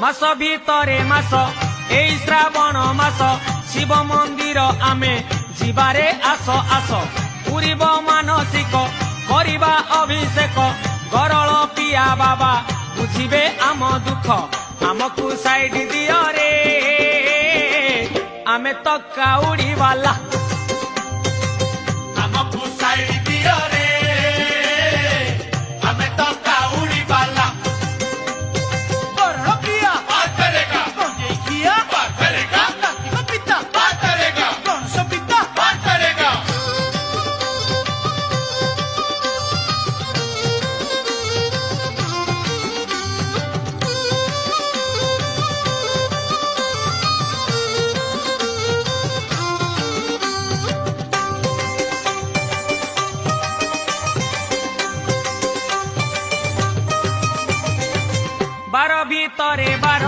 मास भितरे मास एई श्रावण मास शिव मंदिर आमे जीवारे आस आस पूरीब मानसिक करिबा अभिषेक गरल पिया बाबा बुझिबे आम दुख आमकु साइड दियो रे आमे तो काउड़ी वाला आमकु साइड दियो रे आमे तो काउड़ी वाला गरल पिया बात करेगा गंजे किया बात करेगा कार्तिक पिता बात करेगा गणेश पिता बात करेगा बार भितरे बार